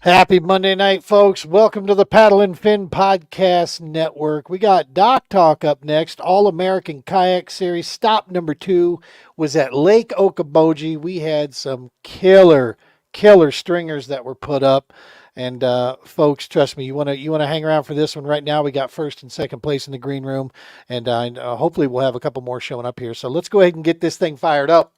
Happy Monday night, folks. Welcome to the Paddle and Fin Podcast Network. We got Doc Talk up next. All American Kayak Series. Stop number 2 was at Lake Okoboji. We had some killer stringers that were put up. And folks, trust me, you want to hang around for this one right now. We got first and second place in the green room, and hopefully we'll have a couple more showing up here. So let's go ahead and get this thing fired up.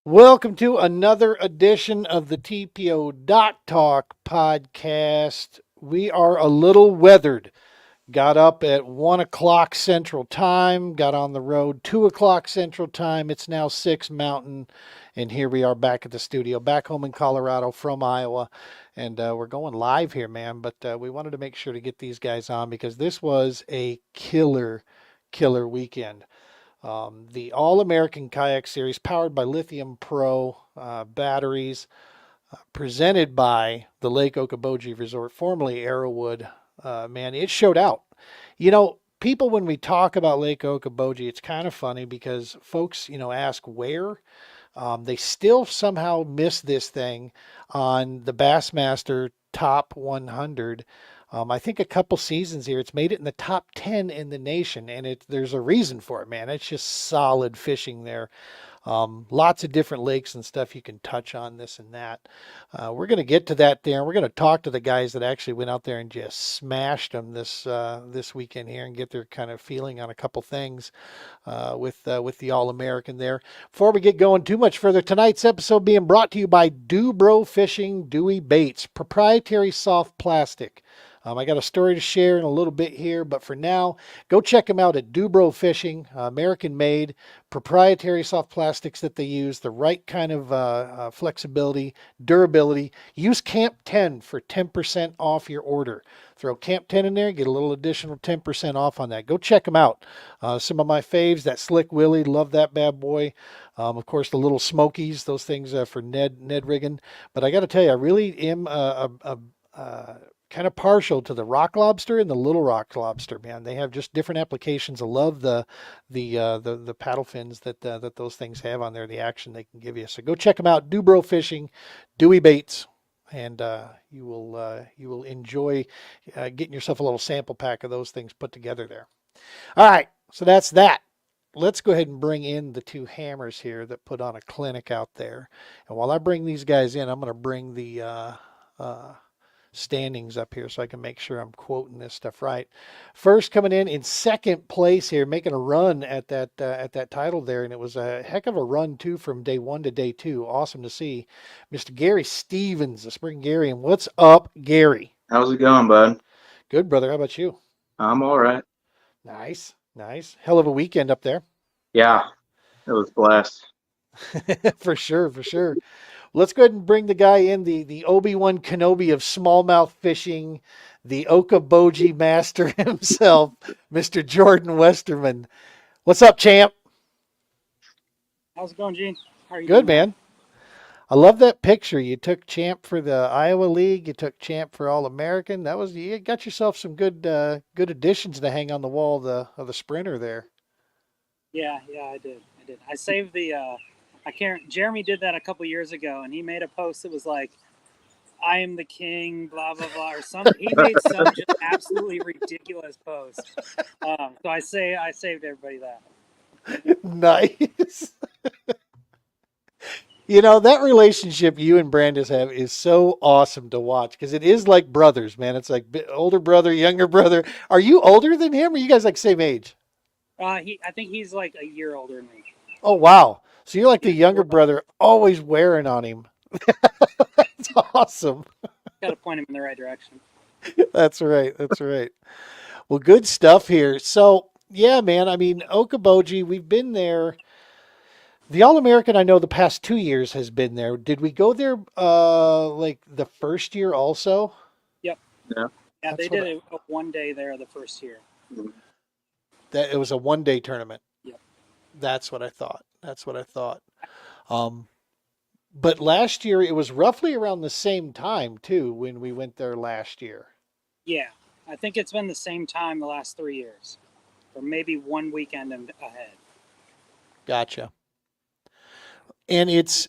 Welcome to another edition of the TPO Doc Talk podcast. We are a little weathered. Got up at 1 o'clock Central Time, got on the road 2 o'clock Central Time. It's now 6 Mountain, and here we are back at the studio, back home in Colorado from Iowa. And we're going live here, man. But we wanted to make sure to get these guys on because this was a killer weekend. The All American Kayak Series, powered by Lithium Pro batteries, presented by the Lake Okoboji Resort, formerly Arrowwood. Man, it showed out. You know, people, when we talk about Lake Okoboji, it's kind of funny because folks, ask where. They still somehow miss this thing on the Bassmaster Top 100. I think a couple seasons here, it's made it in the top 10 in the nation, and there's a reason for it, man. It's just solid fishing there. Lots of different lakes and stuff you can touch on, this and that. We're going to get to that there. We're going to talk to the guys that actually went out there and just smashed them this weekend here and get their kind of feeling on a couple things with the All-American there. Before we get going too much further, tonight's episode being brought to you by Dubro Fishing Dewey Baits, proprietary soft plastic. I got a story to share in a little bit here, but for now, go check them out at Dubro Fishing, American made, proprietary soft plastics that they use, the right kind of flexibility, durability. Use Camp 10 for 10% off your order. Throw Camp 10 in there, get a little additional 10% off on that. Go check them out. Some of my faves, that Slick Willie, love that bad boy. Of course, the little Smokies, those things for Ned rigging. But I got to tell you, I really am kind of partial to the rock lobster and the little rock lobster, man. They have just different applications. I love the paddle fins that those things have on there, the action they can give you. So go check them out. Dubro Fishing, Dewey Baits, and you will enjoy getting yourself a little sample pack of those things put together there. All right, so that's that. Let's go ahead and bring in the two hammers here that put on a clinic out there. And while I bring these guys in, I'm going to bring the standings up here so I can make sure I'm quoting this stuff right. First, coming in second place here, making a run at that title there, and it was a heck of a run too from day 1 to day 2. Awesome to see, Mr. Gary Stevens, the Spring Gary. And what's up, Gary? How's it going, bud? Good, brother. How about you? I'm all right. Nice. Hell of a weekend up there. Yeah, it was blessed. For sure. Let's go ahead and bring the guy in, the Obi-Wan Kenobi of smallmouth fishing, the Okoboji master himself, Mr. Jordan Westerman. What's up, champ? How's it going, Gene? How are you Good, doing? man. I love that picture. You took champ for the Iowa League. You took champ for All-American. You got yourself some good additions to hang on the wall of the sprinter there. Yeah, I did. I saved Jeremy did that a couple years ago, and he made a post that was like, "I am the king," blah blah blah, or something. He made some just absolutely ridiculous post. So I saved everybody that. Nice. That relationship you and Brandis have is so awesome to watch because it is like brothers, man. It's like older brother, younger brother. Are you older than him, or are you guys like same age? I think he's like a year older than me. Oh, wow. So you're like the younger brother, always wearing on him. That's awesome. Got to point him in the right direction. That's right. Well, good stuff here. So, yeah, man, I mean, Okoboji, we've been there. The All-American, I know the past 2 years has been there. Did we go there like the first year also? Yep. Yeah. Yeah, they did a one day there the first year. That it was a 1-day tournament. Yep. That's what I thought. Um, but last year it was roughly around the same time too when we went there last year. Yeah, I think it's been the same time the last 3 years, or maybe one weekend ahead. Gotcha. And it's,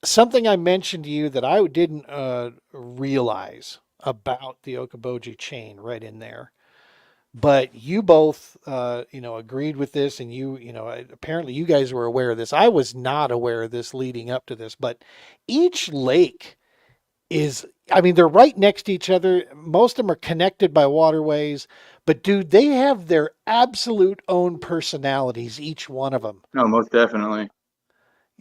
something I mentioned to you that I didn't realize about the Okoboji chain right in there. But you both, agreed with this, and apparently you guys were aware of this. I was not aware of this leading up to this, but each lake I mean, they're right next to each other. Most of them are connected by waterways, but dude, they have their absolute own personalities, each one of them. No, most definitely.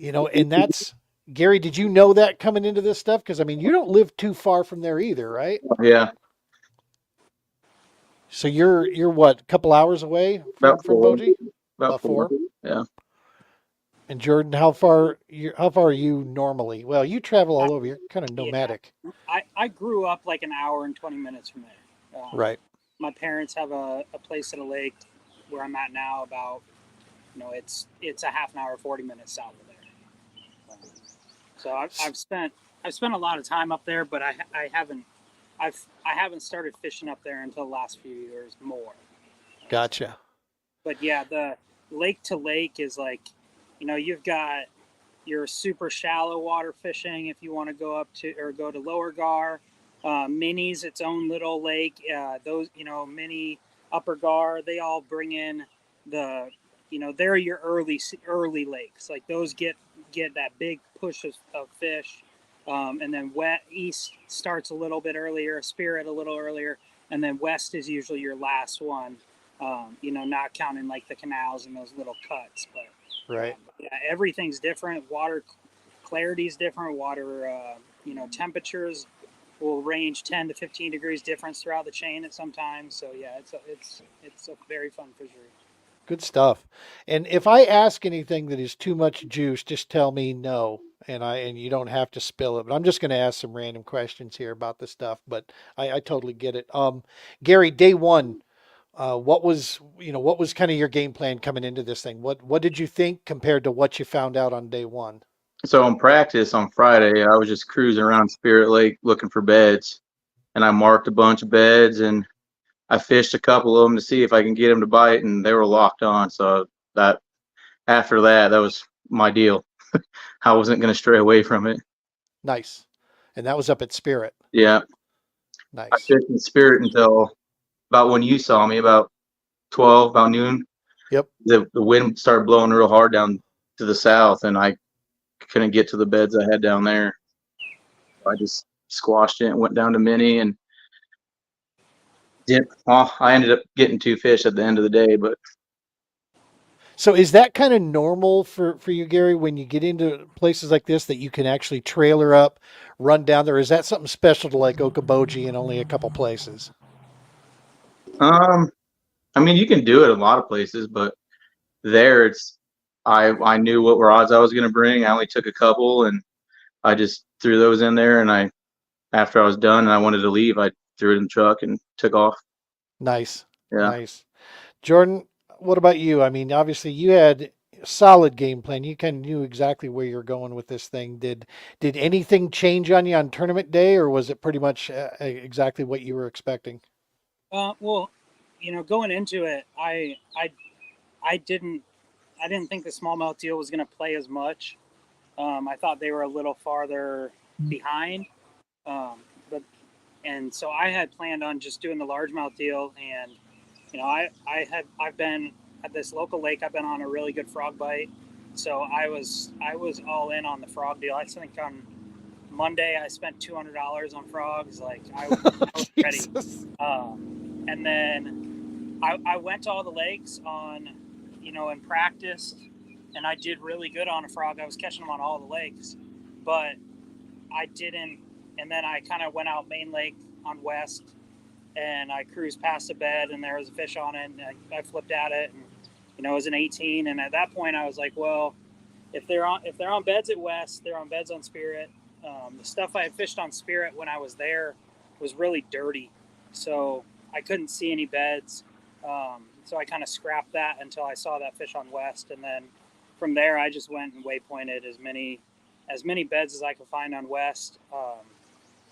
And that's Gary. Did you know that coming into this stuff? Because I mean, you don't live too far from there either, right? Yeah, So you're what, a couple hours away about from four. Boji? About four. 4? Yeah. And Jordan, how far are you normally? Well, you travel all over. You're kind of Yeah, nomadic. I grew up like an hour and 20 minutes from there. Right. My parents have a place at a lake where I'm at now. About it's a half an hour, 40 minutes south of there. So I've spent a lot of time up there, but I haven't started fishing up there until the last few years more. Gotcha. But yeah, the lake to lake is like, you've got your super shallow water fishing if you want to go up to or go to Lower Gar. Mini's its own little lake. Those, Mini, Upper Gar, they all bring in the, they're your early lakes. Like those get that big push of fish. And then East starts a little bit earlier, Spirit a little earlier, and then West is usually your last one. Not counting like the canals and those little cuts, but Right. yeah, everything's different. Water clarity is different. Water, temperatures will range 10 to 15 degrees difference throughout the chain at some times. So yeah, it's a very fun fishery. Good stuff. And if I ask anything that is too much juice, just tell me no, and you don't have to spill it. But I'm just going to ask some random questions here about this stuff. But I totally get it. Gary, day one, what was kind of your game plan coming into this thing? What did you think compared to what you found out on day one? So in practice on Friday, I was just cruising around Spirit Lake looking for beds, and I marked a bunch of beds, and I fished a couple of them to see if I can get them to bite, and they were locked on. So that after that, that was my deal. I wasn't going to stray away from it. Nice. And that was up at Spirit. Yeah, I Nice. fished in Spirit until about when you saw me, about 12, about noon. Yep. The wind started blowing real hard down to the south, and I couldn't get to the beds I had down there. I just squashed it and went down to Mini and didn't. Well, I ended up getting 2 fish at the end of the day, but So is that kind of normal for you, Gary, when you get into places like this that you can actually trailer up, run down there? Is that something special to like Okoboji and only a couple places? um, I mean, you can do it a lot of places, but there it's I knew what rods I was going to bring. I only took a couple, and I just threw those in there. And after I was done and I wanted to leave, I threw it in the truck and took off. Nice. Yeah. Nice. Jordan, what about you? I mean, obviously you had a solid game plan. You kind of knew exactly where you're going with this thing. Did anything change on you on tournament day, or was it pretty much exactly what you were expecting? Well, going into it, I didn't think the smallmouth deal was going to play as much. I thought they were a little farther behind, but and so I had planned on just doing the largemouth deal. And I've been at this local lake. I've been on a really good frog bite, so I was all in on the frog deal. I think on Monday I spent $200 on frogs. Like I was ready. Jesus. And then I went to all the lakes and practiced, and I did really good on a frog. I was catching them on all the lakes, but I didn't. And then I kind of went out main lake on West, and I cruised past a bed, and there was a fish on it, and I flipped at it, and it was an 18. And at that point, I was like, well, if they're on beds at West, they're on beds on Spirit. The stuff I had fished on Spirit when I was there was really dirty, so I couldn't see any beds. So I kind of scrapped that until I saw that fish on west, and then from there I just went and waypointed as many beds as I could find on west.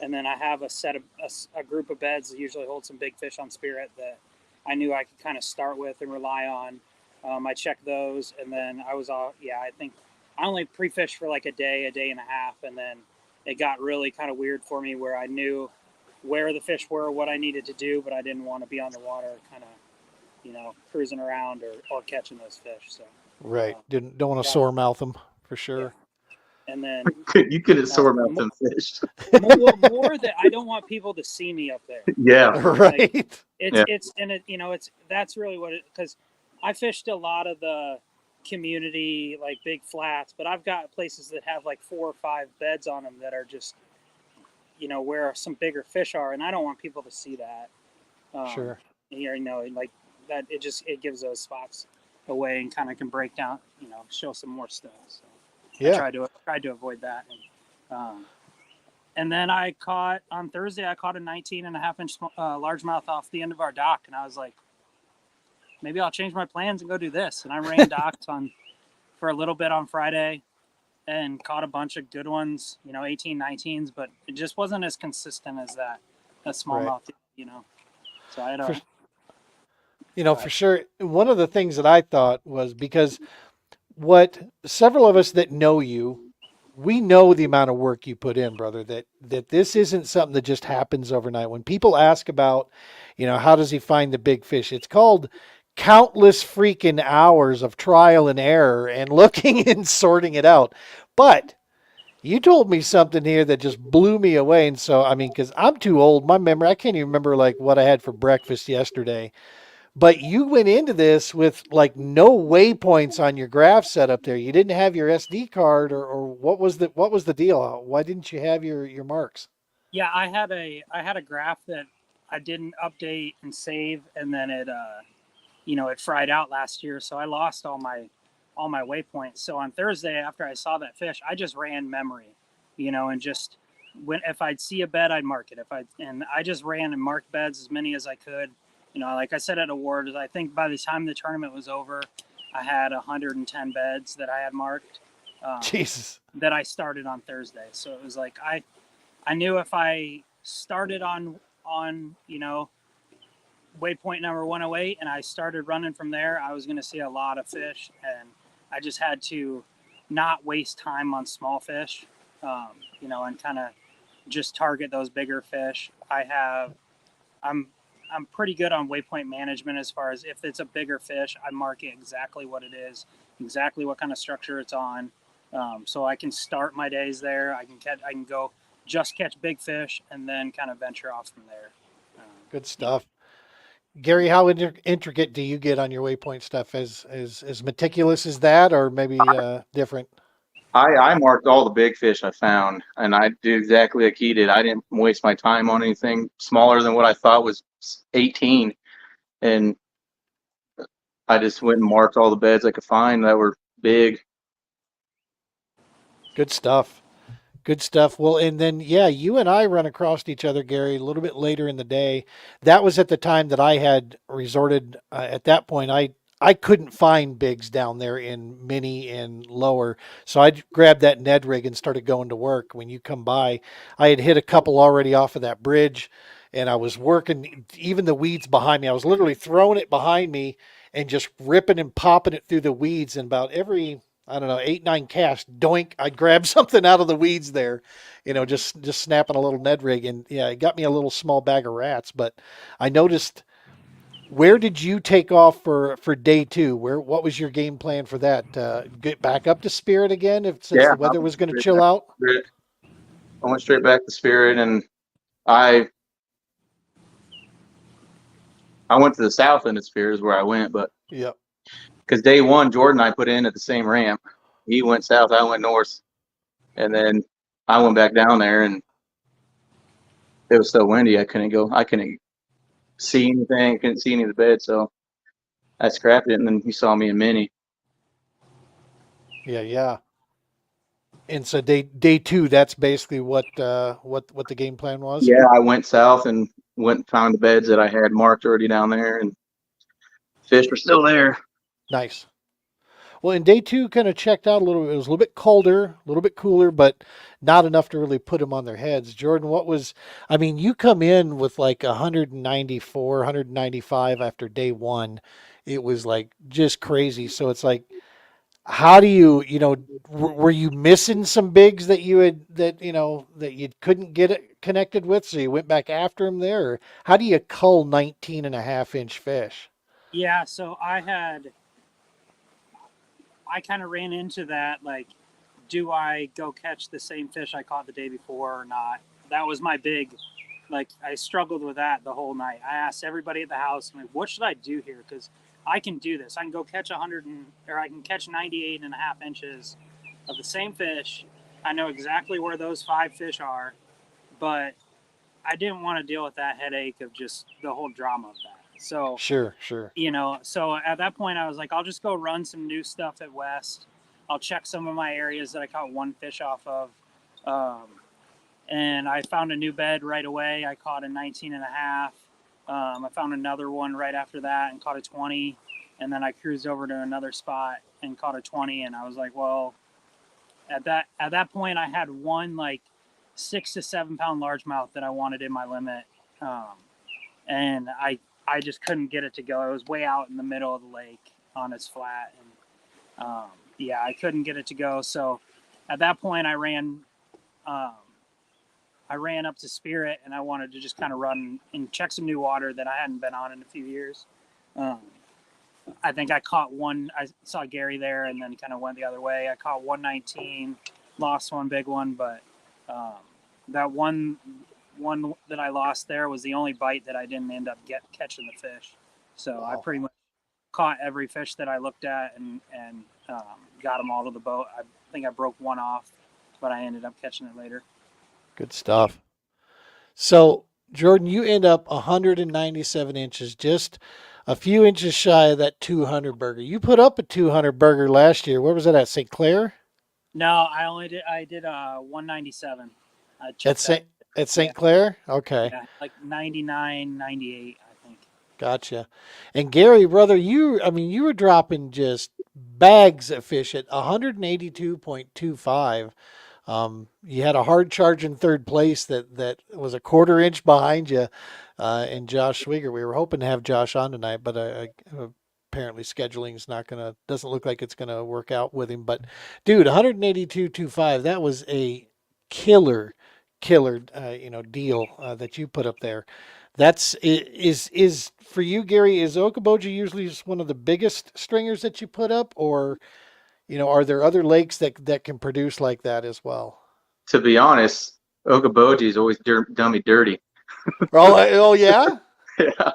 And then I have a group of beds that usually hold some big fish on spirit that I knew I could kind of start with and rely on. I checked those, and then I was all, I think I only pre-fished for like a day and a half, and then it got really kind of weird for me where I knew where the fish were, what I needed to do, but I didn't want to be on the water kind of, cruising around or catching those fish. So, Right. Don't want to yeah, sore mouth them for sure. and then You could have sore mouth them fish. more that I don't want people to see me up there. Yeah. Right. Like, Yeah. That's really what because I fished a lot of the community like big flats, but I've got places that have like 4 or 5 beds on them that are just where some bigger fish are, and I don't want people to see that. Sure. Like that it gives those spots away and kind of can break down, show some more stuff. So Yeah. I tried to avoid that. And then on Thursday, I caught a 19.5-inch largemouth off the end of our dock. And I was like, maybe I'll change my plans and go do this. And I ran docks for a little bit on Friday and caught a bunch of good ones, 18, 19s, but it just wasn't as consistent as that smallmouth, So I had for sure. One of the things that I thought was because what several of us that know you, we know the amount of work you put in, brother, that this isn't something that just happens overnight. When people ask about, how does he find the big fish? It's called countless freaking hours of trial and error and looking and sorting it out. But you told me something here that just blew me away. And so, I mean, because I'm too old, my memory, I can't even remember like what I had for breakfast yesterday. But you went into this with like no waypoints on your graph set up there. You didn't have your SD card, or what was the deal? Why didn't you have your marks? Yeah, I had a graph that I didn't update and save, and then it fried out last year, so I lost all my waypoints. So on Thursday, after I saw that fish, I just ran memory, and just if I'd see a bed, I'd mark it. And I just ran and marked beds as many as I could. Like I said at awards, I think by the time the tournament was over, I had 110 beds that I had marked. Jesus. That I started on Thursday. So it was like I knew if I started on waypoint number 108 and I started running from there, I was going to see a lot of fish, and I just had to not waste time on small fish, and kind of just target those bigger fish. I'm pretty good on waypoint management as far as if it's a bigger fish, I mark it exactly what it is, exactly what kind of structure it's on, so I can start my days there. I can go just catch big fish and then kind of venture off from there. Good stuff. Gary, how intricate do you get on your waypoint stuff? As meticulous as that, or maybe different? I marked all the big fish I found, and I did exactly like he did. I didn't waste my time on anything smaller than what I thought was 18, and I just went and marked all the beds I could find that were big. Good stuff. Good stuff. Well, and then, yeah, you and I run across each other, Gary, a little bit later in the day. That was at the time that I had resorted. At that point, I couldn't find bigs down there in mini and lower. So I grabbed that Ned rig and started going to work. When you come by, I had hit a couple already off of that bridge, and I was working even the weeds behind me. I was literally throwing it behind me and just ripping and popping it through the weeds. And about every, I don't know, 8, 9 casts, doink, I'd grab something out of the weeds there, just snapping a little Ned rig. And yeah, it got me a little small bag of rats. But I noticed, where did you take off for day 2? What was your game plan for that? Get back up to Spirit again, since Yeah, the weather was going to chill out? I went straight back to Spirit, and I went to the south end of Spirit is where I went, but Yeah. because day 1, Jordan and I put in at the same ramp. He went south, I went north, and then I went back down there, and it was so windy I couldn't see anything, couldn't see any of the beds, so I scrapped it, and then he saw me in mini. Yeah. And so day 2, that's basically what the game plan was. Yeah, I went south and went and found the beds that I had marked already down there, and fish were still there. Nice. Well, and day two kind of checked out a little bit. It was a little bit colder, a little bit cooler, but not enough to really put them on their heads. Jordan, I mean, you come in with like 194, 195 after day one. It was like just crazy. So it's like, how do were you missing some bigs that that you couldn't get it connected with? So you went back after them there? Or how do you cull 19.5 inch fish? Yeah, so I kind of ran into that. Like, do I go catch the same fish I caught the day before or not? That was my big, like, I struggled with that the whole night. I asked everybody at the house, I'm like, what should I do here? Because I can do this. I can go catch or I can catch 98.5 inches of the same fish. I know exactly where those 5 fish are, but I didn't want to deal with that headache of just the whole drama of that. So Sure, sure. so at that point I was like, I'll just go run some new stuff at West. I'll check some of my areas that I caught one fish off of. Um, and I found a new bed right away. I caught a 19 and a half. I found another one right after that and caught a 20. And then I cruised over to another spot and caught a 20. And I was like, well, at that point I had one like 6 to 7 pound largemouth that I wanted in my limit. And I just couldn't get it to go. It was way out in the middle of the lake on its flat, and yeah, I couldn't get it to go. So at that point, um, I ran up to Spirit, and I wanted to just kind of run and check some new water that I hadn't been on in a few years. Um, I think I caught one. I saw Gary there, and then kind of went the other way. I caught 119, lost one big one, but that one that I lost there was the only bite that I didn't end up catching the fish. So I pretty much caught every fish that I looked at and got them all to the boat. I think I broke one off, but I ended up catching it later. Good stuff. So, Jordan, you end up 197 inches, just a few inches shy of that 200 burger. You put up a 200 burger last year. Where was that at? St. Clair? No, I did 197. I At checked that. St. At Yeah, St. Clair? Okay. yeah, like 99, 98, I think. Gotcha. And Gary, brother, you were dropping just bags of fish at 182.25. You had a hard charge in third place that was a quarter inch behind you, and Josh Swigert. We were hoping to have Josh on tonight, but apparently scheduling's not doesn't look like it's gonna work out with him. But dude, 182.25. That was a killer deal that you put up there. Is for you, Gary. Is Okoboji usually just one of the biggest stringers that you put up, or are there other lakes that can produce like that as well? To be honest, Okoboji's always done me dirty. Oh yeah. Yeah.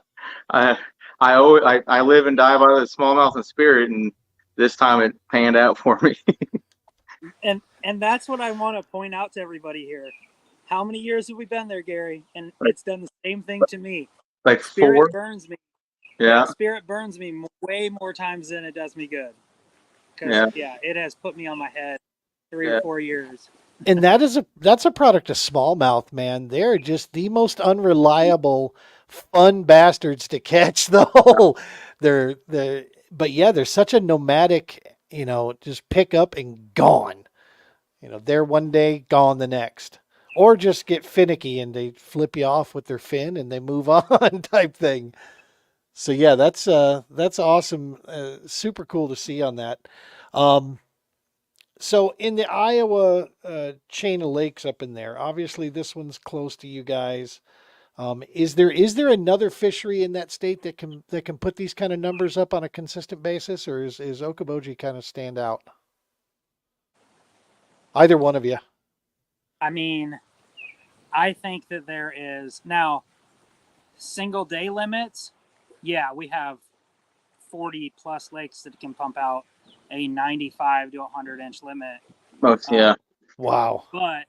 I I live and die by the smallmouth and Spirit, and this time it panned out for me. And that's what I want to point out to everybody here. How many years have we been there, Gary? And like it's done the same thing to me. like Spirit 4. burns me. Yeah, Yeah. Spirit burns me way more times than it does me good. Yeah. Because it has put me on my head 3 Yeah. or 4 years. And that's a product of smallmouth, man. They're just the most unreliable, fun bastards to catch, though. But yeah, they're such a nomadic, just pick up and gone. They're one day, gone the next. Or just get finicky and they flip you off with their fin and they move on type thing. So yeah, that's awesome. Super cool to see on that. Um, so in the Iowa chain of lakes up in there, obviously this one's close to you guys. Is there another fishery in that state that can put these kind of numbers up on a consistent basis, or is Okoboji kind of stand out? Either one of you. I mean, I think that there is now single day limits. Yeah, we have 40 plus lakes that can pump out a 95 to 100-inch limit. Yeah. Wow. But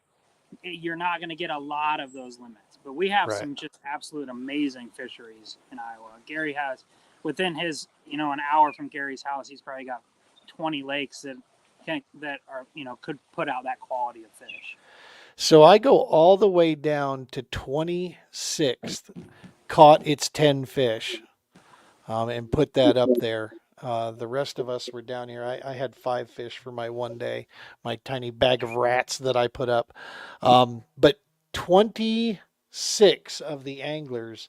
you're not going to get a lot of those limits. But we have Right. some just absolute amazing fisheries in Iowa. Gary has, within his, an hour from Gary's house, he's probably got 20 lakes that are, could put out that quality of fish. So I go all the way down to 26th, caught its 10 fish. and put that up there. The rest of us were down here. I had 5 fish for my one day, my tiny bag of rats that I put up. But 26 of the anglers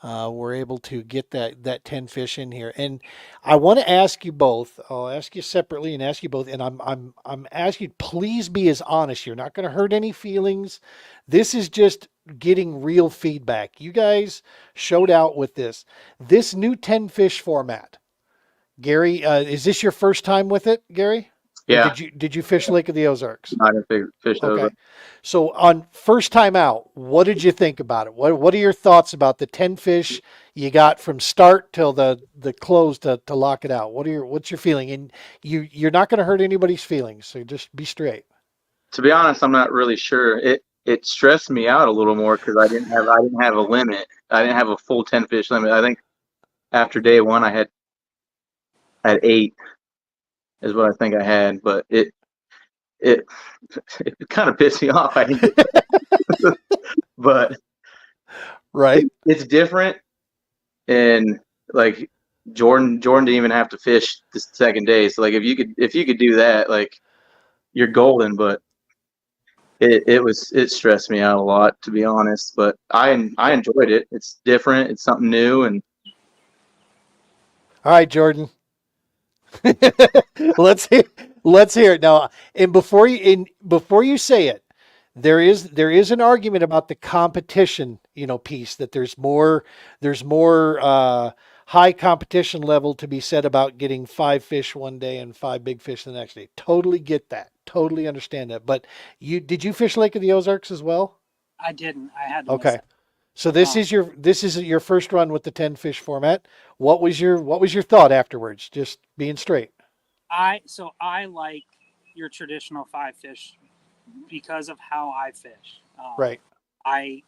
were able to get that 10 fish in here. And I want to ask you both. I'll ask you separately and ask you both. And I'm asking you, please be as honest. You're not going to hurt any feelings. This is just getting real feedback. You guys showed out with this new 10 fish format. Gary, is this your first time with it, Gary? Or Yeah, did you fish Lake of the Ozarks? I didn't fish those. Okay. So on first time out, what did you think about it? What are your thoughts about the 10 fish you got from start till the close to lock it out? What's your feeling? And you're not going to hurt anybody's feelings, so just be straight. To be honest, I'm not really sure. It stressed me out a little more because I didn't have a limit. I didn't have a full 10 fish limit. I think after day one I had 8 is what I think I had, but it it kind of pissed me off. I didn't get, but Right. it's different. And like Jordan didn't even have to fish the second day. So like if you could do that, like you're golden. But it stressed me out a lot, to be honest. But I enjoyed it. It's different. It's something new. And All right, Jordan. let's hear let's hear it now. And before you say it, there is an argument about the competition, piece that there's more high competition level to be said about getting 5 fish one day and 5 big fish the next day. Totally get that. Totally understand that. But did you fish Lake of the Ozarks as well? I didn't. I had to miss Okay. it. So this is your first run with the 10 fish format. What was your thought afterwards? Just being straight. I like your traditional 5 fish because of how I fish. Right. I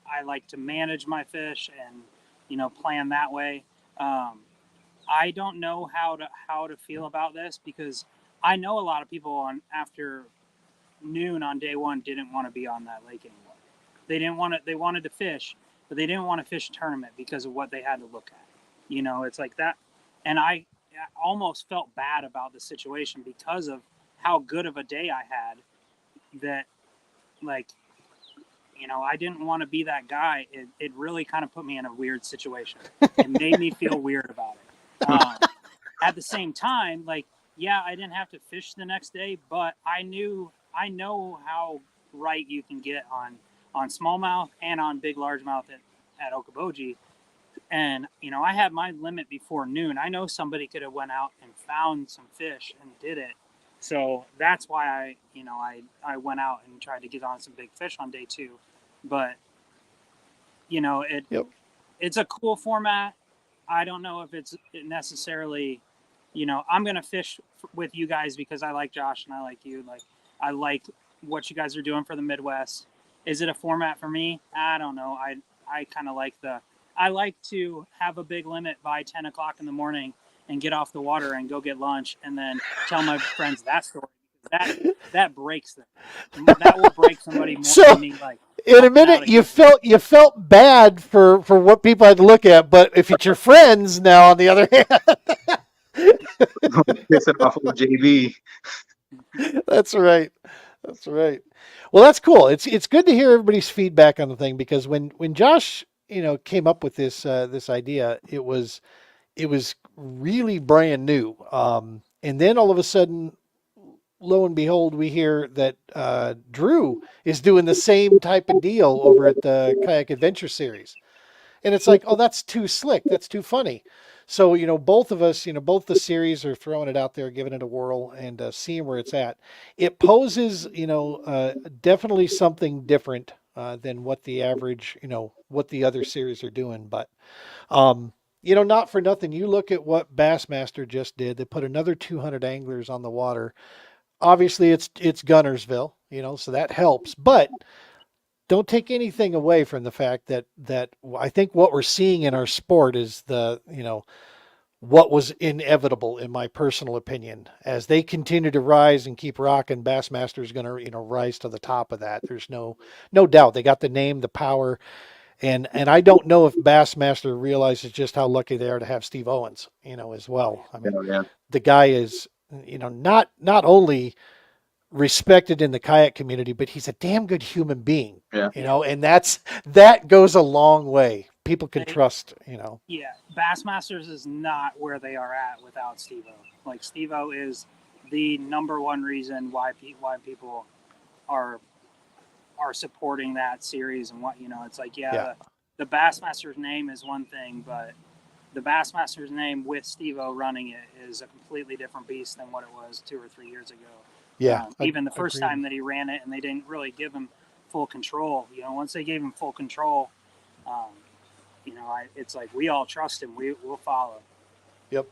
I like to manage my fish and plan that way. Um, I don't know how to feel about this because I know a lot of people on after noon on day one didn't want to be on that lake anymore. They didn't want to. They wanted to fish, but they didn't want to fish a tournament because of what they had to look at. It's like that, and I almost felt bad about the situation because of how good of a day I had. That like I didn't want to be that guy. It really kind of put me in a weird situation. It made me feel weird about it. At the same time, like, yeah, I didn't have to fish the next day, but I know how right you can get on smallmouth and on big largemouth at Okoboji. And, I had my limit before noon. I know somebody could have went out and found some fish and did it. So that's why I went out and tried to get on some big fish on day two. But, Yep. it's a cool format. I don't know if it's necessarily, I'm going to fish with you guys because I like Josh and I like you. Like, I like what you guys are doing for the Midwest. Is it a format for me? I don't know. I kind of I like to have a big limit by 10 o'clock in the morning and get off the water and go get lunch and then tell my friends that story. That breaks them. That will break somebody more So than me. Like, in a minute, you felt bad for what people had to look at, but if it's your friends now, on the other hand, pissing off with JB. that's right. That's right. Well, that's cool. It's good to hear everybody's feedback on the thing because when Josh came up with this idea, it was really brand new. And then all of a sudden, lo and behold, we hear that Drew is doing the same type of deal over at the Kayak Adventure Series. And it's like, oh, that's too slick. That's too funny. So, both of us, both the series are throwing it out there, giving it a whirl and seeing where it's at. It poses, definitely something different than what the average, what the other series are doing. But, not for nothing. You look at what Bassmaster just did. They put another 200 anglers on the water. Obviously, it's Gunnersville, so that helps. But don't take anything away from the fact that I think what we're seeing in our sport is what was inevitable in my personal opinion. As they continue to rise and keep rocking, Bassmaster is going to rise to the top of that. There's no doubt. They got the name, the power, And I don't know if Bassmaster realizes just how lucky they are to have Steve Owens, as well. I Yeah, mean, yeah, the guy is, not only respected in the kayak community, but he's a damn good human being, yeah. and that goes a long way. People can They, trust, yeah, Bassmasters is not where they are at without Steve-O. Like Steve-O is the number one reason why people are supporting that series and what it's like. Yeah, Yeah, the Bassmasters name is one thing, but the Bassmasters name with Steve-O running it is a completely different beast than what it was 2 or 3 years ago. yeah, Even the first agreed. time that he ran it, and they didn't really give him full control. Once they gave him full control, um, it's like we all trust him. We'll follow. Yep.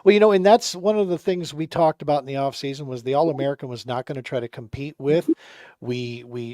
Well, and that's one of the things we talked about in the off season was the All American was not going to try to compete with.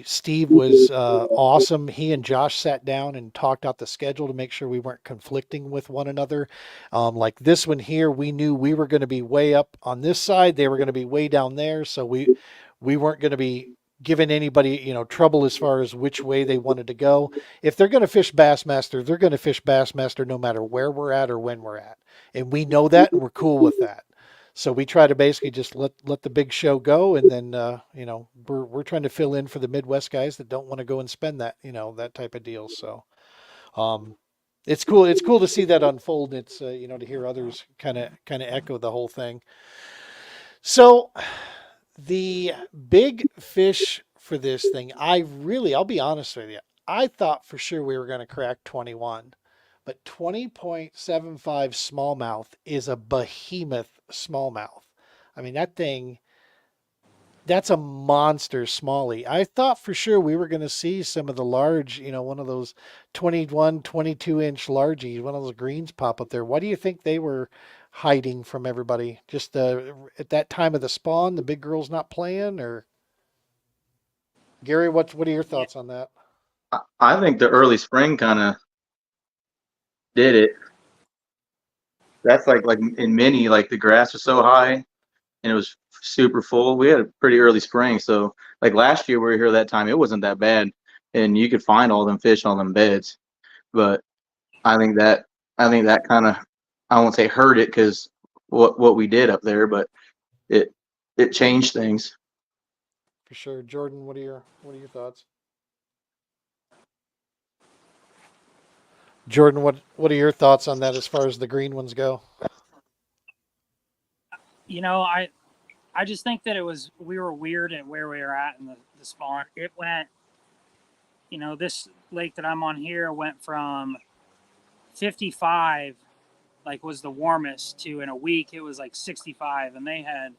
Steve was awesome. He and Josh sat down and talked out the schedule to make sure we weren't conflicting with one another. Like this one here, we knew we were going to be way up on this side. They were going to be way down there. So we weren't going to be giving anybody, trouble as far as which way they wanted to go. If they're going to fish Bassmaster, they're going to fish Bassmaster no matter where we're at or when we're at. And we know that and we're cool with that. So we try to basically just let the big show go, and then we're trying to fill in for the Midwest guys that don't want to go and spend that that type of deal. So um, it's cool. It's cool to see that unfold. It's to hear others kind of echo the whole thing. So the big fish for this thing, I'll be honest with you, I thought for sure we were going to crack 21, but 20.75 smallmouth is a behemoth smallmouth. I mean, that's a monster smallie. I thought for sure we were going to see some of the large, one of those 21, 22-inch largies, one of those greens pop up there. What do you think they were hiding from everybody? Just at that time of the spawn, the big girl's not playing, or Gary, what are your Yeah, thoughts on that? I think the early spring kind of did it. That's like in mini, like the grass was so high and it was super full. We had a pretty early spring, so like last year we were here that time, it wasn't that bad, and you could find all them fish on them beds. But I think that I think that kind of, I won't say hurt it because what we did up there, but it it changed things. For sure. Jordan, what are your thoughts? Jordan, what are your thoughts on that as far as the green ones go? I just think that we were weird at where we were at in the spawn. It went, this lake that I'm on here went from 55, like was the warmest, to in a week it was like 65, and they had,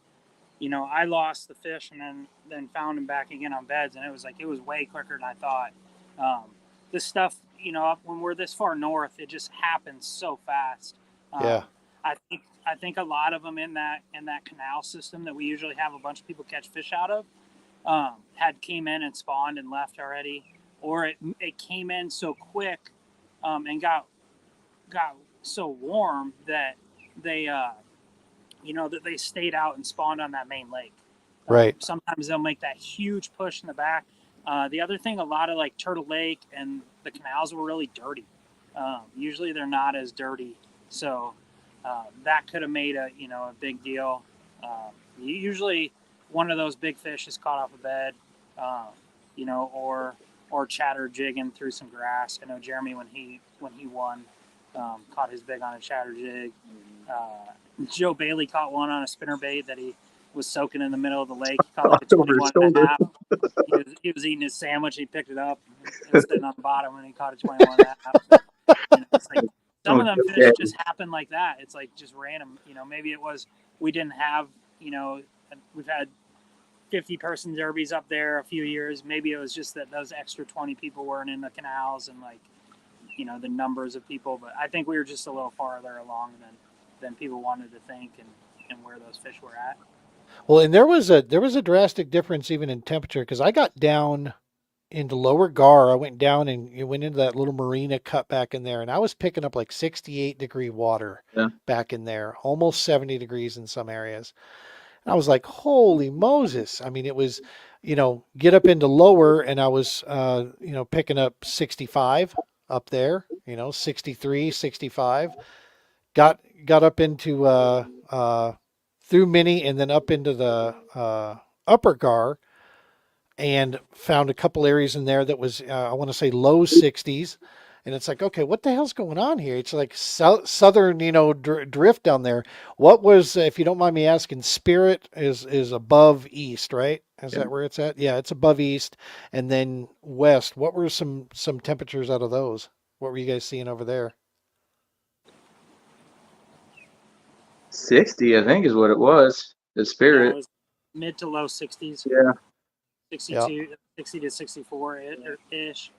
I lost the fish and then found them back again on beds, and it was way quicker than I thought. This stuff, when we're this far north, it just happens so fast. Yeah. I think a lot of them in that canal system that we usually have a bunch of people catch fish out of, had came in and spawned and left already, or it came in so quick, and got so warm that they that they stayed out and spawned on that main lake. Right. Sometimes they'll make that huge push in the back. The other thing, a lot of like Turtle Lake and the canals were really dirty. Usually they're not as dirty, so that could have made a big deal. Usually one of those big fish is caught off a bed, or chatter jigging through some grass. I know Jeremy, when he won, caught his big on a chatter jig. Joe Bailey caught one on a spinner bait that he was soaking in the middle of the lake. He caught like a Over his 21 and a shoulder. half. He was eating his sandwich. He picked it up. It was sitting on the bottom, and he caught a 21 and a half. So, it's like some of them fish just happen like that. It's like just random. Maybe it was we didn't have. We've had 50-person derbies up there a few years. Maybe it was just that those extra 20 people weren't in the canals, and like the numbers of people. But I think we were just a little farther along than people wanted to think, and where those fish were at. Well, and there was a drastic difference even in temperature because I got down into lower Gar. I went down and you went into that little marina cut back in there, and I was picking up like 68-degree water Yeah. back in there, almost 70 degrees in some areas. And I was like, holy Moses. I mean, it was, get up into lower, and I was, picking up 65. up there, 63, 65. Got up into through Mini and then up into the upper Gar and found a couple areas in there that was I want to say low 60s, and it's like, okay, what the hell's going on here? It's like southern, drift down there. What was, if you don't mind me asking, Spirit is above east, right? Is Yeah. that where it's at? Yeah, it's above east, and then west. What were some temperatures out of those? What were you guys seeing over there? 60, I think, is what it was. The Yeah, it Spirit. was mid to low 60s, Yeah. 62, 60 to 64 ish.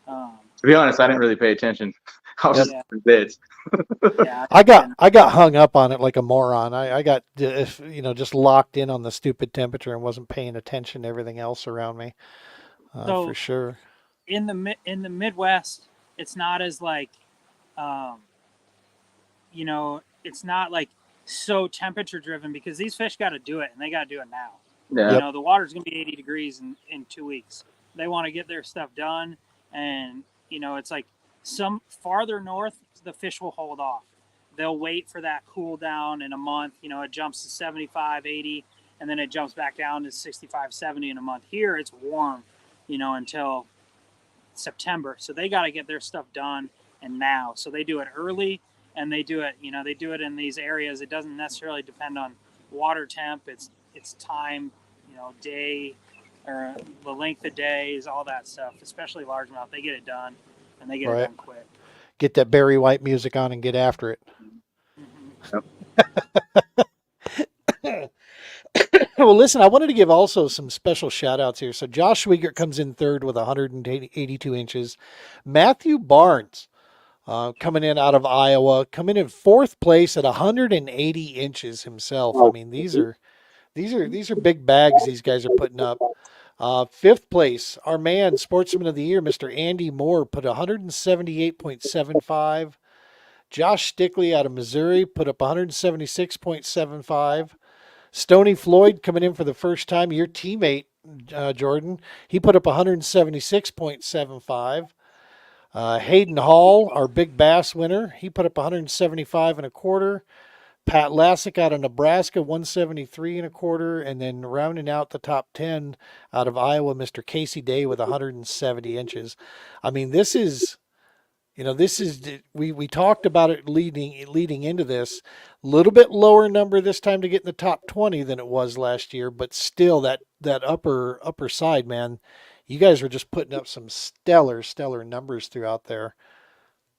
To be honest, I didn't really pay attention. I was Yep. just in beds. Yeah, I got hung up on it like a moron. I got just locked in on the stupid temperature and wasn't paying attention to everything else around me. so For sure. in the Midwest, it's not as like, um, it's not like so temperature driven because these fish got to do it and they got to do it now. Yeah. Yep. The water's going to be 80 degrees in 2 weeks. They want to get their stuff done. And, it's like some farther north, the fish will hold off. They'll wait for that cool down in a month. It jumps to 75, 80, and then it jumps back down to 65, 70 in a month. Here, it's warm, until September. So they got to get their stuff done and now. So they do it early and they do it in these areas. It doesn't necessarily depend on water temp. It's time, day or the length of days, all that stuff, especially largemouth. They get it done and they get it Right. done quick. Get that Barry White music on and get after it. Well, listen, I wanted to give also some special shout outs here. So Josh Schwiegert comes in third with 182 inches. Matthew Barnes coming in out of Iowa, coming in fourth place at 180 inches himself. I mean, these are big bags these guys are putting up. Fifth place, our man, Sportsman of the Year, Mr. Andy Moore, put 178.75. Josh Stickley out of Missouri put up 176.75. Stoney Floyd coming in for the first time, your teammate, Jordan, he put up 176.75. Hayden Hall, our big bass winner, he put up 175 and a quarter. Pat Lassick out of Nebraska, 173 and a quarter, and then rounding out the top 10 out of Iowa, Mr. Casey Day with 170 inches. I mean, this is we talked about it leading into this. A little bit lower number this time to get in the top 20 than it was last year, but still that upper side, man. You guys were just putting up some stellar numbers throughout there.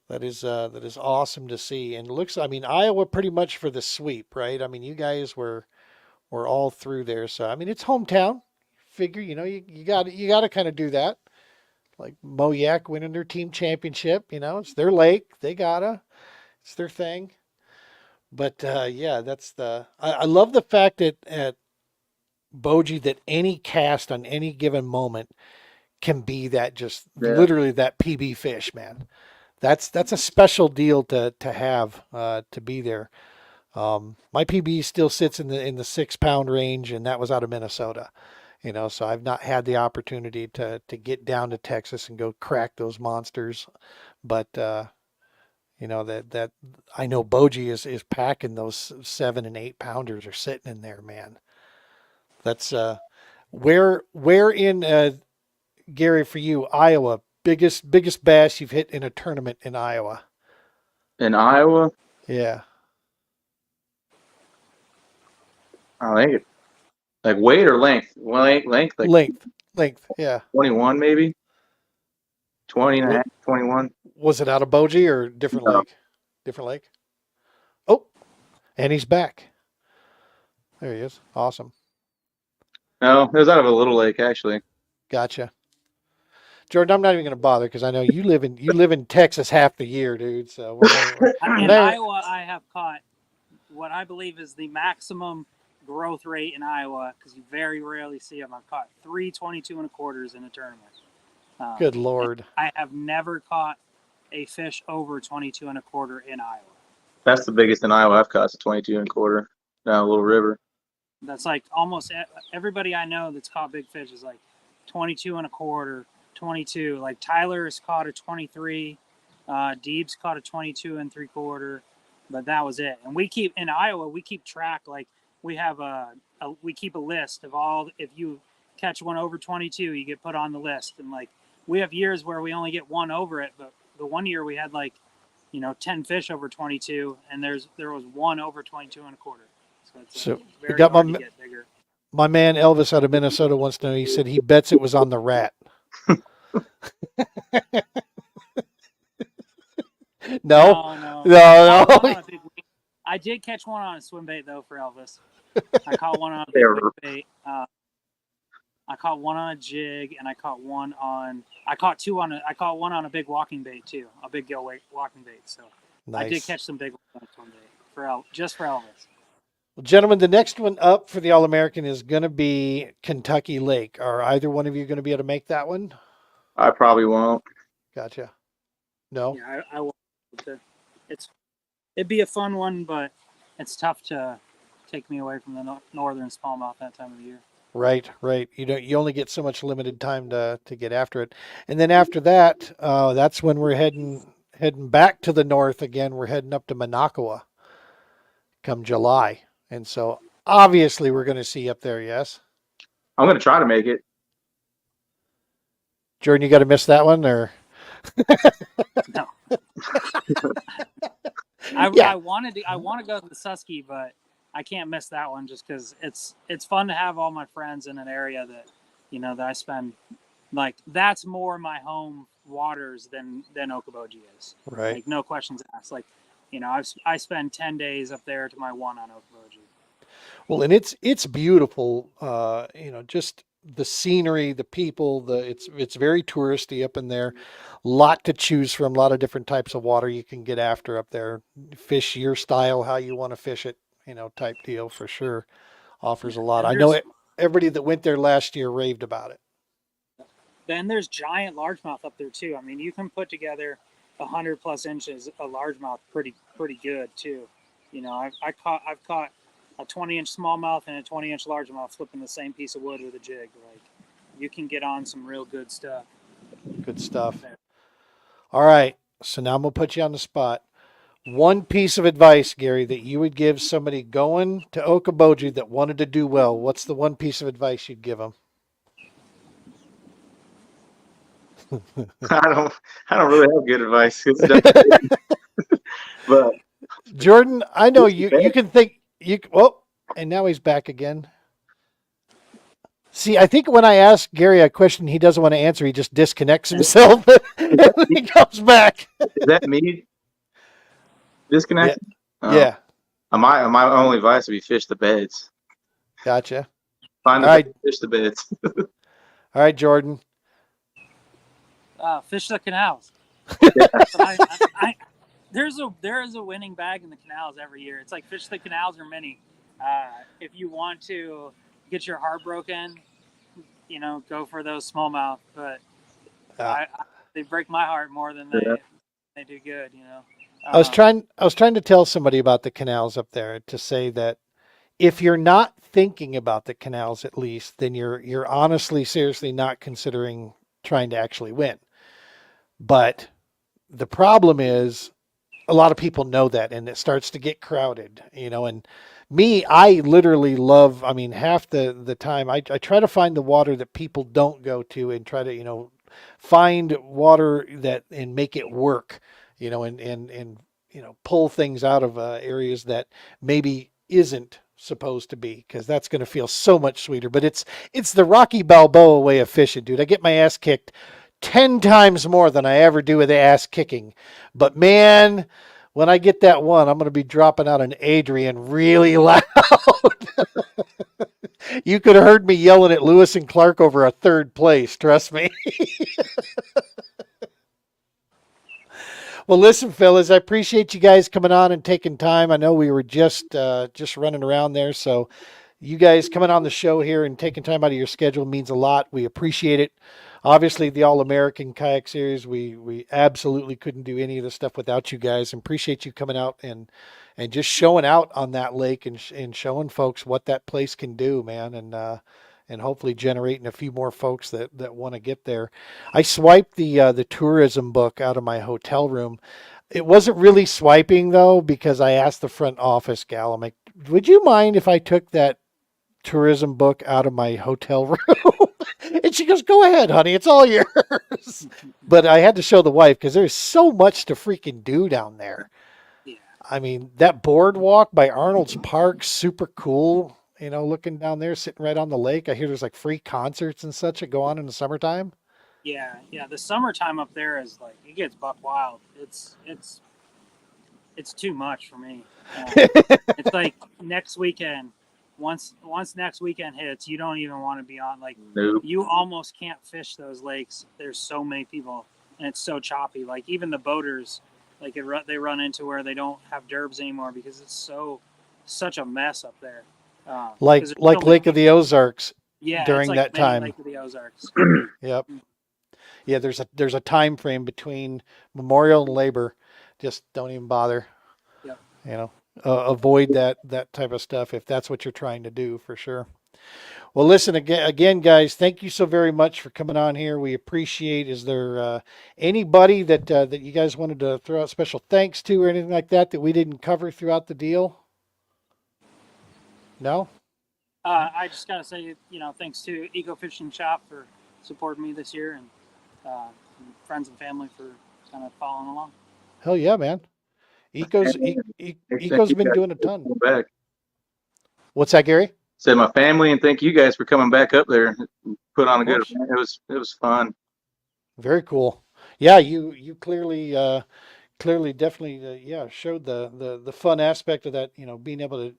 That is awesome to see. And it looks, I mean, Iowa pretty much for the sweep, right? I mean, you guys were all through there. So I mean, it's hometown. Figure, you got to kind of do that. Like Moyak winning their team championship, it's their lake. It's their thing. But yeah, I love the fact that at Boji that any cast on any given moment can be that just literally that PB fish, man. That's a special deal to have to be there. My PB still sits in the 6 pound range, and that was out of Minnesota. So I've not had the opportunity to get down to Texas and go crack those monsters, but that I know Boji is packing those 7 and 8 pounders are sitting in there, man. That's where in Gary, for you, Iowa, biggest bass you've hit in a tournament in Iowa. In Iowa, Yeah. I think it like weight or length. Length, like Length, yeah. 21 maybe. 20 and a half, 21. Was it out of Boji or different No. lake? Different lake? Oh, and he's back. There he is. Awesome. No, it was out of a little lake actually. Gotcha. Jordan, I'm not even going to bother because I know you live in Texas half the year, dude. So in Iowa, I have caught what I believe is the maximum growth rate in Iowa because you very rarely see them. I've caught 322 and a quarters in a tournament. Good Lord. I have never caught a fish over 22 and a quarter in Iowa. That's the biggest in Iowa I've caught. It's 22 and a quarter down a little river. That's like almost everybody I know that's caught big fish is like 22 and a quarter, 22. Like Tyler has caught a 23. Deebs caught a 22 and 3/4, but that was it. And we keep in Iowa, we keep track. Like we have we keep a list of all. If you catch one over 22, you get put on the list. And like we have years where we only get one over it, but the one year we had like 10 fish over 22, and there was one over 22 and a quarter. So it's So we very got hard to get bigger. my man Elvis out of Minnesota wants to know. He said he bets it was on the rat. No, No. no, Caught one no. on a big wing. I did catch one on a swim bait though for Elvis. I caught one on a big wing bait. I caught one on a jig, and I caught one on. I caught one on a big walking bait too, a big gill walking bait. So I did Nice. catch some big ones on a swim bait just for Elvis. Well, gentlemen, the next one up for the All American is going to be Kentucky Lake. Are either one of you going to be able to make that one? I probably won't. Gotcha. No. Yeah, I will. It'd be a fun one, but it's tough to take me away from the northern smallmouth that time of the year. Right. You only get so much limited time to get after it, and then after that, that's when we're heading back to the north again. We're heading up to Minocqua come July, and so obviously we're going to see up there. Yes, I'm going to try to make it. Jordan, you got to miss that one, or No. I want to go to the Susky, but I can't miss that one just because it's fun to have all my friends in an area that that I spend, like, that's more my home waters than Okoboji is. right? Like, no questions asked. Like, I spend 10 days up there to my one on Okoboji. Well, and it's beautiful. Just the scenery, the people. It's very touristy up in there. Lot to choose from. A lot of different types of water you can get after up there. Fish your style, how you want to fish it. Type deal for sure. Offers a lot. I know it. Everybody that went there last year raved about it. Then there's giant largemouth up there too. I mean, you can put together 100+ inches of largemouth pretty good too. I've caught a 20-inch smallmouth and a 20-inch largemouth flipping the same piece of wood with a jig. Like, you can get on some real good stuff. Good stuff. All right. So now I'm gonna put you on the spot. One piece of advice, Gary, that you would give somebody going to Okoboji that wanted to do well. What's the one piece of advice you'd give them? I don't really have good advice. But Jordan, I know you can think and now he's back again. See, I think when I ask Gary a question he doesn't want to answer, he just disconnects himself and then he comes back. Is that me? Disconnected? Yeah. My only advice would be fish the beds. Gotcha. Find the beds, fish the beds. All right, Jordan. Fish the canals. There is a winning bag in the canals every year. It's like fish the canals or mini. If you want to get your heart broken, go for those smallmouth. But they break my heart more than they do good. I was trying to tell somebody about the canals up there, to say that if you're not thinking about the canals, at least, then you're honestly, seriously not considering trying to actually win. But the problem is, a lot of people know that, and it starts to get crowded, and me, I literally love, half the time I try to find the water that people don't go to and try to, find water and make it work, and pull things out of areas that maybe isn't supposed to be, because that's going to feel so much sweeter. But it's the Rocky Balboa way of fishing, dude. I get my ass kicked 10 times more than I ever do with the ass kicking. But man, when I get that one, I'm going to be dropping out an Adrian really loud. You could have heard me yelling at Lewis and Clark over a third place. Trust me. Well, listen, fellas, I appreciate you guys coming on and taking time. I know we were just running around there, so you guys coming on the show here and taking time out of your schedule means a lot. We appreciate it. Obviously, the All American Kayak Series, we absolutely couldn't do any of this stuff without you guys. And appreciate you coming out and just showing out on that lake and showing folks what that place can do, man. And and hopefully generating a few more folks that want to get there. I swiped the tourism book out of my hotel room. It wasn't really swiping though, because I asked the front office gal, I'm like, would you mind if I took that tourism book out of my hotel room? And she goes, go ahead, honey, it's all yours. But I had to show the wife because there's so much to freaking do down there. Yeah. I mean, that boardwalk by Arnold's Park, super cool. You know, looking down there, sitting right on the lake. I hear there's like free concerts and such that go on in the summertime. Yeah, yeah. The summertime up there is like it gets buck wild. It's too much for me. It's like next weekend. Once next weekend hits, you don't even want to be on. Like Nope. you almost can't fish those lakes. There's so many people, and it's so choppy. Like even the boaters, like they run into where they don't have derbs anymore because it's such a mess up there. Like 'Cause there's like so Lake many- of the Ozarks yeah, during it's like that mini time. Lake of the Ozarks. Yep. Yeah, there's a time frame between Memorial and Labor. Just don't even bother. Yep. You know, avoid that type of stuff if that's what you're trying to do, for sure. Well, listen again, guys. Thank you so very much for coming on here. We appreciate. Is there anybody that you guys wanted to throw out special thanks to or anything like that we didn't cover throughout the deal? No. I just gotta say, thanks to Eco Fishing Shop for supporting me this year, and friends and family for kind of following along. Hell yeah, man. Eco's been doing a ton. Back. What's that, Gary? Said my family and thank you guys for coming back up there. Put on a good course. event. It was fun. Very cool. Yeah, you clearly definitely showed the fun aspect of that. You know, being able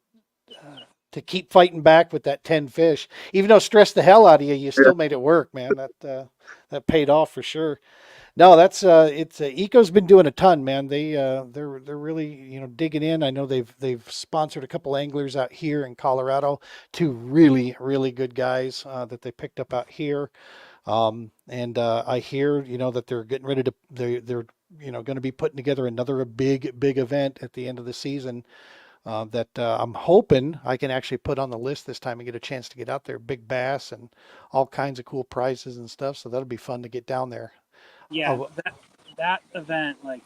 to keep fighting back with that 10 fish, even though it stressed the hell out of you, you still made it work, man. That paid off for sure. No, that's it's Eco's been doing a ton, man. They're really digging in. I know they've sponsored a couple anglers out here in Colorado, two really good guys that they picked up out here. And I hear that they're getting ready to they're going to be putting together another big event at the end of the season. That I'm hoping I can actually put on the list this time and get a chance to get out there. Big bass and all kinds of cool prizes and stuff. So that'll be fun to get down there. Yeah, that event like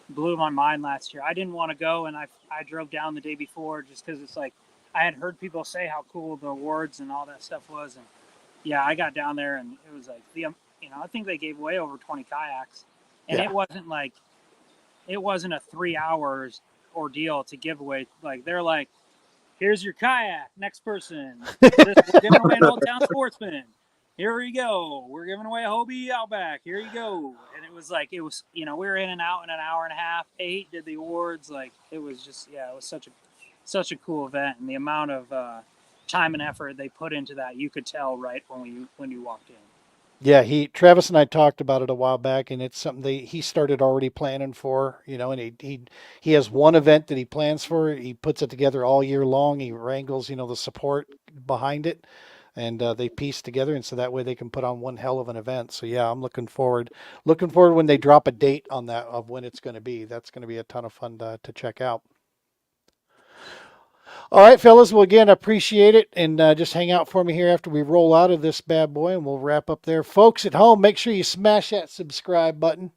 blew my mind last year. I didn't want to go, and I drove down the day before just because it's like I had heard people say how cool the awards and all that stuff was, and yeah, I got down there and it was like I think they gave away over 20 kayaks, and it wasn't a 3 hours ordeal to give away. Like they're like, here's your kayak, next person. We're giving away an Old Town Sportsman. Here we go. We're giving away a Hobie Outback. Here you go. And it was we were in and out in an hour and a half. 8 did the awards. Like it was just, it was such a cool event. And the amount of time and effort they put into that, you could tell right when you walked in. Yeah, Travis and I talked about it a while back, and it's something he started already planning for, and he has one event that he plans for. He puts it together all year long. He wrangles, the support behind it, and they piece together, and so that way they can put on one hell of an event. So yeah, I'm looking forward when they drop a date on that of when it's going to be. That's going to be a ton of fun to check out. All right, fellas. Well, again, I appreciate it. And just hang out for me here after we roll out of this bad boy, and we'll wrap up there. Folks at home, make sure you smash that subscribe button.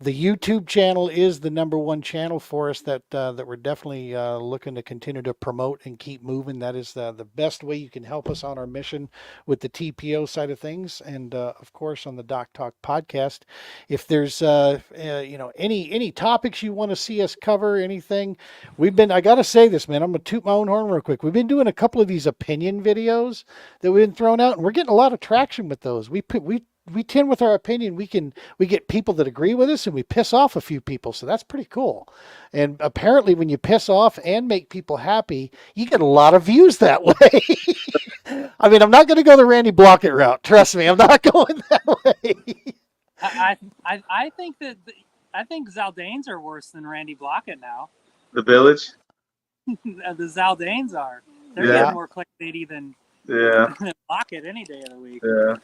The YouTube channel is the #1 channel for us that we're definitely looking to continue to promote and keep moving. That is the best way you can help us on our mission with the TPO side of things, and of course on the Doc Talk podcast. If there's any topics you want to see us cover, anything, I gotta say this, man. I'm gonna toot my own horn real quick. We've been doing a couple of these opinion videos that we've been throwing out, and we're getting a lot of traction with those. We tend with our opinion, we get people that agree with us, and we piss off a few people. So that's pretty cool. And apparently when you piss off and make people happy, you get a lot of views that way. I mean, I'm not going to go the Randy Blockett route. Trust me, I'm not going that way. I think I think Zaldanes are worse than Randy Blockett now. The Village. The Zaldanes are. They're getting more clickbaity than Blockett any day of the week. Yeah.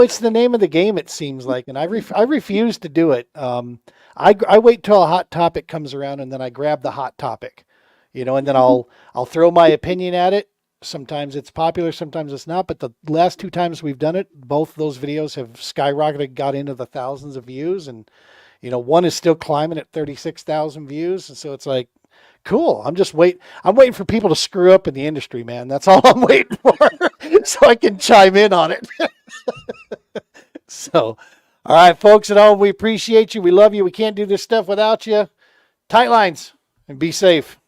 It's the name of the game, it seems like, and I refuse to do it. I wait till a hot topic comes around, and then I grab the hot topic, and then I'll throw my opinion at it, Sometimes it's popular, sometimes it's not. But the last 2 times we've done it, both those videos have skyrocketed, got into the thousands of views. And, one is still climbing at 36,000 views. And so it's like, cool. I'm waiting for people to screw up in the industry, man. That's all I'm waiting for so I can chime in on it. So, all right, folks at home, we appreciate you. We love you. We can't do this stuff without you. Tight lines and be safe.